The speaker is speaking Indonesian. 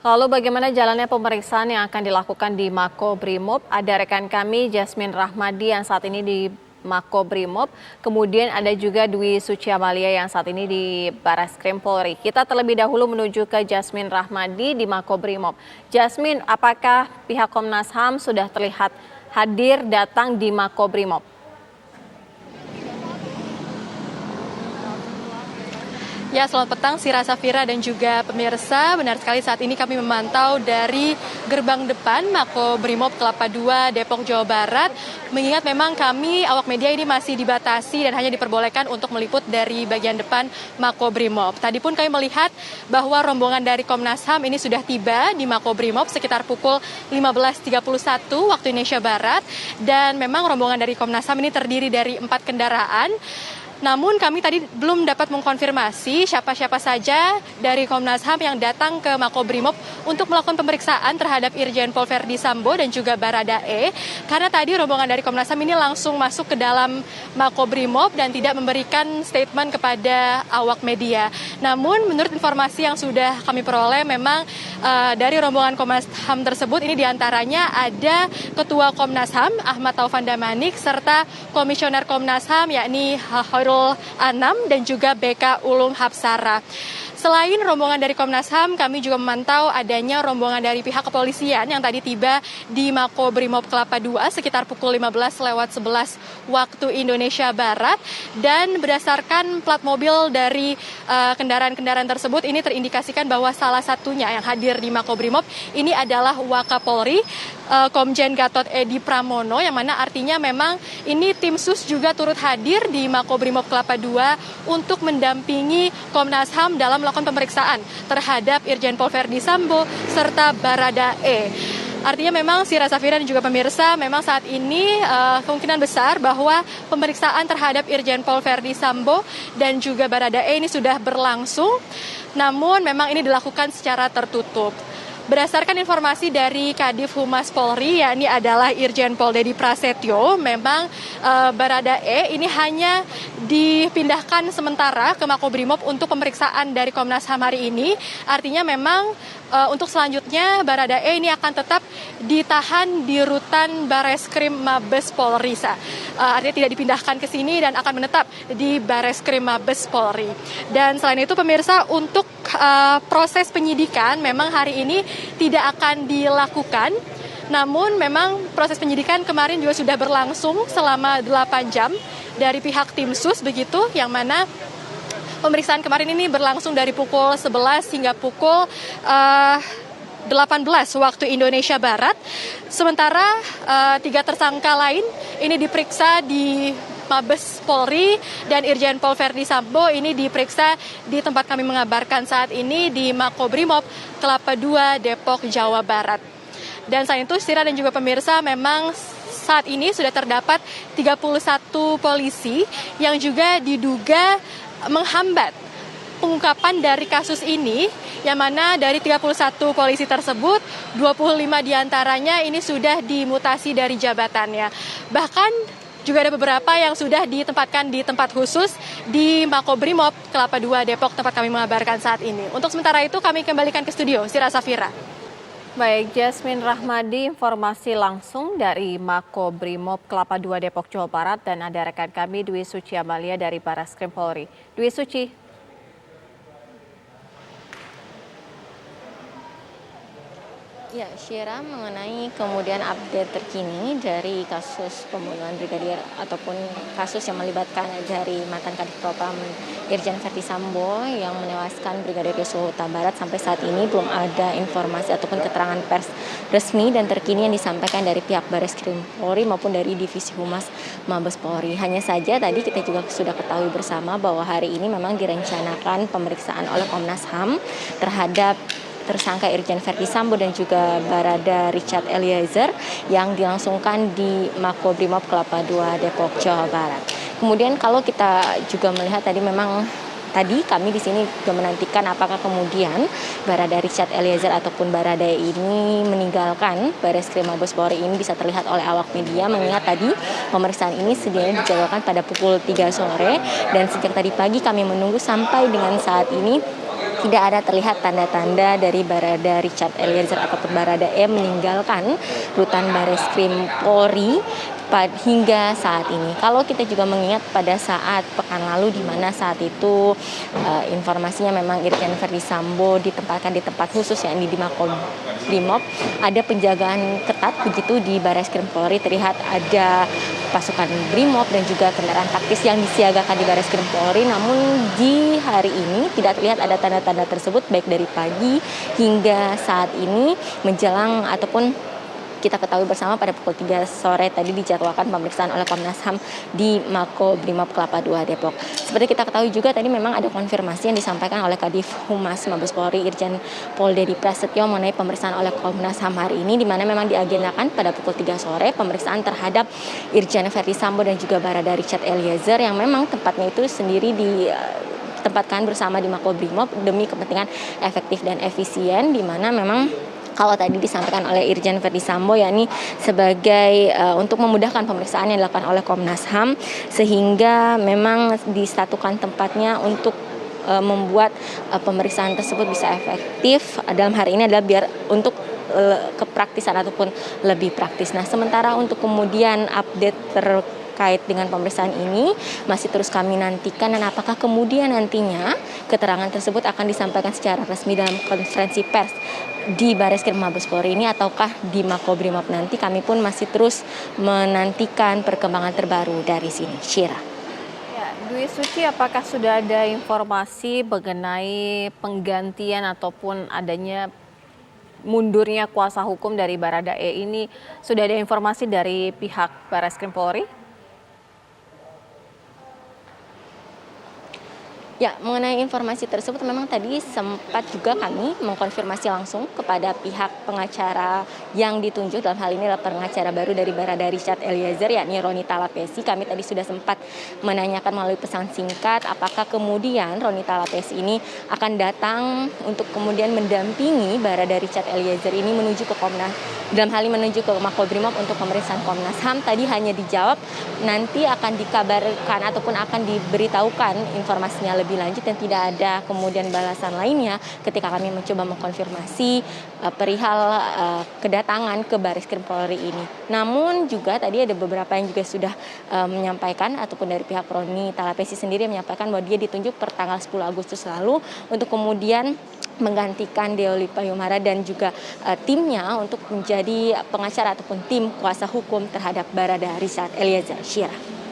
Lalu bagaimana jalannya pemeriksaan yang akan dilakukan di Makobrimob? Ada rekan kami Jasmine Rahmadi yang saat ini di Makobrimob, kemudian ada juga Dwi Suci Amalia yang saat ini di Barreskrim Polri. Kita terlebih dahulu menuju ke Jasmine Rahmadi di Makobrimob. Jasmine, apakah pihak Komnas HAM sudah terlihat hadir datang di Makobrimob? Ya, selamat petang Sira Safira dan juga pemirsa. Benar sekali saat ini kami memantau dari gerbang depan Makobrimob Kelapa II Depok, Jawa Barat. Mengingat memang kami awak media ini masih dibatasi dan hanya diperbolehkan untuk meliput dari bagian depan Makobrimob. Tadi pun kami melihat bahwa rombongan dari Komnas HAM ini sudah tiba di Makobrimob sekitar pukul 15.31 waktu Indonesia Barat. Dan memang rombongan dari Komnas HAM ini terdiri dari 4 kendaraan. Namun kami tadi belum dapat mengkonfirmasi siapa-siapa saja dari Komnas HAM yang datang ke Makobrimob untuk melakukan pemeriksaan terhadap Irjen Pol Verdi Sambo dan juga Baradae. Karena tadi rombongan dari Komnas HAM ini langsung masuk ke dalam Makobrimob dan tidak memberikan statement kepada awak media. Namun menurut informasi yang sudah kami peroleh memang dari rombongan Komnas HAM tersebut ini diantaranya ada Ketua Komnas HAM Ahmad Taufan Damanik serta Komisioner Komnas HAM yakni Anam dan juga BK Ulum Hapsara. Selain rombongan dari Komnas HAM, kami juga memantau adanya rombongan dari pihak kepolisian yang tadi tiba di Makobrimob Kelapa II sekitar pukul 15:11 waktu Indonesia Barat. Dan berdasarkan plat mobil dari kendaraan-kendaraan tersebut, ini terindikasikan bahwa salah satunya yang hadir di Makobrimob ini adalah Wakapolri, Komjen Gatot Edi Pramono, yang mana artinya memang ini tim sus juga turut hadir di Makobrimob Kelapa II untuk mendampingi Komnas HAM dalam melakukan pemeriksaan terhadap Irjen Pol Verdi Sambo serta Baradae. Artinya memang Sira Safira dan juga pemirsa memang saat ini kemungkinan besar bahwa pemeriksaan terhadap Irjen Pol Verdi Sambo dan juga Baradae ini sudah berlangsung, namun memang ini dilakukan secara tertutup. Berdasarkan informasi dari Kadif Humas Polri, yakni adalah Irjen Pol Dedi Prasetyo, memang Baradae ini hanya dipindahkan sementara ke Makobrimob untuk pemeriksaan dari Komnas HAM hari ini. Artinya memang untuk selanjutnya Baradae ini akan tetap ditahan di rutan Barreskrim Mabes Polri. Artinya tidak dipindahkan ke sini dan akan menetap di Barreskrim Mabes Polri. Dan selain itu pemirsa, untuk proses penyidikan memang hari ini tidak akan dilakukan. Namun memang proses penyidikan kemarin juga sudah berlangsung selama 8 jam dari pihak tim sus begitu, yang mana pemeriksaan kemarin ini berlangsung dari pukul 11 hingga pukul 18 waktu Indonesia Barat. Sementara 3 tersangka lain ini diperiksa di Mabes Polri dan Irjen Pol Verdi Sambo ini diperiksa di tempat kami mengabarkan saat ini di Makobrimob Kelapa II Depok, Jawa Barat. Dan selain itu Sira dan juga pemirsa, memang saat ini sudah terdapat 31 polisi yang juga diduga menghambat pengungkapan dari kasus ini, yang mana dari 31 polisi tersebut 25 diantaranya ini sudah dimutasi dari jabatannya. Bahkan juga ada beberapa yang sudah ditempatkan di tempat khusus di Makobrimob Kelapa II Depok, tempat kami mengabarkan saat ini. Untuk sementara itu kami kembalikan ke studio, Sira Safira. Baik, Jasmine Rahmadi, informasi langsung dari Makobrimob Kelapa II Depok, Jawa Barat, dan ada rekan kami Dwi Suci Amalia dari Barreskrim Polri. Dwi Suci. Ya, Syira, mengenai kemudian update terkini dari kasus pembunuhan brigadir ataupun kasus yang melibatkan dari mantan Kadif Propam Irjen Verdi Sambo yang menewaskan Brigadir Yosua Huta Barat, sampai saat ini belum ada informasi ataupun keterangan pers resmi dan terkini yang disampaikan dari pihak Barreskrim Polri maupun dari Divisi Humas Mabes Polri. Hanya saja tadi kita juga sudah ketahui bersama bahwa hari ini memang direncanakan pemeriksaan oleh Komnas HAM terhadap tersangka Irjen Verdi Sambo dan juga Barada Richard Eliezer yang dilangsungkan di Makobrimob Kelapa II Depok, Jawa Barat. Kemudian kalau kita juga melihat tadi memang tadi kami di sini juga menantikan apakah kemudian Barada Richard Eliezer ataupun Baradae ini meninggalkan Barreskrim Mabes Polri ini bisa terlihat oleh awak media, mengingat tadi pemeriksaan ini sedianya dijadwalkan pada pukul 3 sore dan sejak tadi pagi kami menunggu sampai dengan saat ini tidak ada terlihat tanda-tanda dari Barada Richard Eliezer ataupun Barada E meninggalkan rutan Bareskrim Polri hingga saat ini. Kalau kita juga mengingat pada saat pekan lalu di mana saat itu informasinya memang Irjen Verdi Sambo ditempatkan di tempat khusus yakni di Makobrimob, ada penjagaan ketat begitu di Bareskrim Polri, terlihat ada pasukan Brimob dan juga kendaraan taktis yang disiagakan di Bareskrim Polri. Namun di hari ini tidak terlihat ada tanda-tanda tersebut baik dari pagi hingga saat ini menjelang ataupun kita ketahui bersama pada pukul 3 sore tadi dijadwalkan pemeriksaan oleh Komnas HAM di Makobrimob Kelapa II Depok. Seperti kita ketahui juga tadi memang ada konfirmasi yang disampaikan oleh Kadif Humas Mabes Polri Irjen Pol Dedi Prasetyo mengenai pemeriksaan oleh Komnas HAM hari ini, di mana memang diagendakan pada pukul 3 sore pemeriksaan terhadap Irjen Verdi Sambo dan juga Barada Richard Eliezer yang memang tempatnya itu sendiri ditempatkan bersama di Makobrimob demi kepentingan efektif dan efisien, di mana memang kalau tadi disampaikan oleh Irjen Verdi Sambo yakni sebagai untuk memudahkan pemeriksaan yang dilakukan oleh Komnas HAM, sehingga memang disatukan tempatnya untuk membuat pemeriksaan tersebut bisa efektif. Dalam hari ini adalah biar untuk kepraktisan ataupun lebih praktis. Nah, sementara untuk kemudian update terkait dengan pemeriksaan ini masih terus kami nantikan, dan apakah kemudian nantinya keterangan tersebut akan disampaikan secara resmi dalam konferensi pers di Bareskrim Mabes Polri ini ataukah di Makobrimob nanti, kami pun masih terus menantikan perkembangan terbaru dari sini. Syira. Ya, Dwi Suci, apakah sudah ada informasi mengenai penggantian ataupun adanya mundurnya kuasa hukum dari Barada E ini? Sudah ada informasi dari pihak Bareskrim Polri? Ya, mengenai informasi tersebut memang tadi sempat juga kami mengkonfirmasi langsung kepada pihak pengacara yang ditunjuk, dalam hal ini adalah pengacara baru dari Barada Richard Eliezer yakni Ronita Lapesi. Kami tadi sudah sempat menanyakan melalui pesan singkat apakah kemudian Ronita Lapesi ini akan datang untuk kemudian mendampingi Barada Richard Eliezer ini menuju ke Komnas, dalam hal ini menuju ke Makobrimob untuk pemeriksaan Komnas HAM. Tadi hanya dijawab nanti akan dikabarkan ataupun akan diberitahukan informasinya lebih lanjut, dan tidak ada kemudian balasan lainnya ketika kami mencoba mengkonfirmasi perihal kedatangan ke Bareskrim Polri ini. Namun juga tadi ada beberapa yang juga sudah menyampaikan ataupun dari pihak Ronita Lapesi sendiri menyampaikan bahwa dia ditunjuk per tanggal 10 Agustus lalu untuk kemudian menggantikan Deoli Payumara dan juga timnya untuk menjadi pengacara ataupun tim kuasa hukum terhadap Barada Richard Eliezer. Syira.